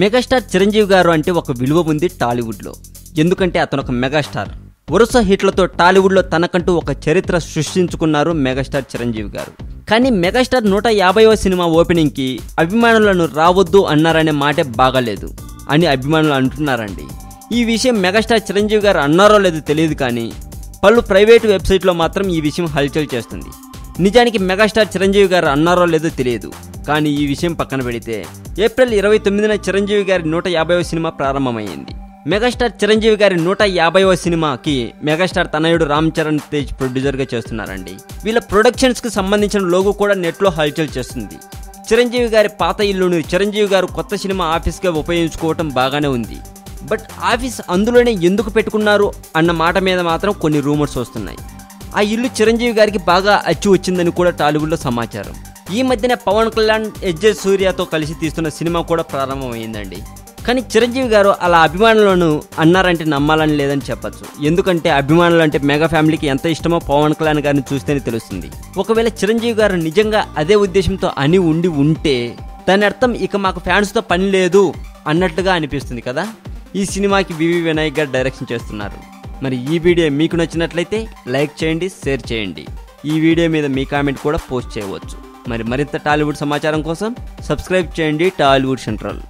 Megastar Chiranjeevi గారు అంటే ఒక విలువ ఉంది టాలీవుడ్లో. ఎందుకంటే అతను ఒక మెగాస్టార్. వరుస హిట్లతో టాలీవుడ్లో తనకంటూ ఒక చరిత్ర సృష్టించుకున్నారు మెగాస్టార్ చిరంజీవి గారు. కానీ మెగాస్టార్ 150వ సినిమా ఓపెనింగ్కి అభిమానులను రావద్దు అన్నారనే మాటే బాగాలేదు అని అభిమానులు అంటున్నారండి. ఈ విషయం మెగాస్టార్ చిరంజీవి గారు అన్నారో లేదో తెలియదు, కానీ పలు ప్రైవేటు వెబ్సైట్లో మాత్రం ఈ విషయం హల్చల్ చేస్తుంది. నిజానికి మెగాస్టార్ చిరంజీవి గారు అన్నారో లేదో తెలియదు, కానీ ఈ విషయం పక్కన పెడితే ఏప్రిల్ 29న చిరంజీవి గారి 150వ సినిమా ప్రారంభమైంది. మెగాస్టార్ చిరంజీవి గారి 150వ సినిమాకి మెగాస్టార్ తనయుడు రామ్ చరణ్ తేజ్ ప్రొడ్యూసర్గా చేస్తున్నారండి. వీళ్ళ ప్రొడక్షన్స్కి సంబంధించిన లోగో కూడా నెట్లో హల్చల్ చేస్తుంది. చిరంజీవి గారి పాత ఇల్లును చిరంజీవి గారు కొత్త సినిమా ఆఫీస్గా ఉపయోగించుకోవటం బాగానే ఉంది. బట్ ఆఫీస్ అందులోనే ఎందుకు పెట్టుకున్నారు అన్న మాట మీద మాత్రం కొన్ని రూమర్స్ వస్తున్నాయి. ఆ ఇల్లు చిరంజీవి గారికి బాగా అచ్చి వచ్చిందని కూడా టాలీవుడ్లో సమాచారం. ఈ మధ్యనే పవన్ కళ్యాణ్ ఎస్జే సూర్యతో కలిసి తీస్తున్న సినిమా కూడా ప్రారంభమైందండి. కానీ చిరంజీవి గారు అలా అభిమానులను అన్నారంటే నమ్మాలని లేదని చెప్పచ్చు. ఎందుకంటే అభిమానులు అంటే మెగా ఫ్యామిలీకి ఎంత ఇష్టమో పవన్ కళ్యాణ్ గారిని చూస్తేనే తెలుస్తుంది. ఒకవేళ చిరంజీవి గారు నిజంగా అదే ఉద్దేశంతో అని ఉంటే దాని అర్థం ఇక మాకు ఫ్యాన్స్తో పని లేదు అన్నట్లుగా అనిపిస్తుంది కదా. ఈ సినిమాకి వివి వినాయక్ గారు డైరెక్షన్ చేస్తున్నారు. మరి ఈ వీడియో మీకు నచ్చినట్లయితే లైక్ చేయండి, షేర్ చేయండి. ఈ వీడియో మీద మీ కామెంట్ కూడా పోస్ట్ చేయవచ్చు. మరింత టాలీవుడ్ సమాచారం కోసం సబ్స్క్రైబ్ చేయండి టాలీవుడ్ సెంట్రల్.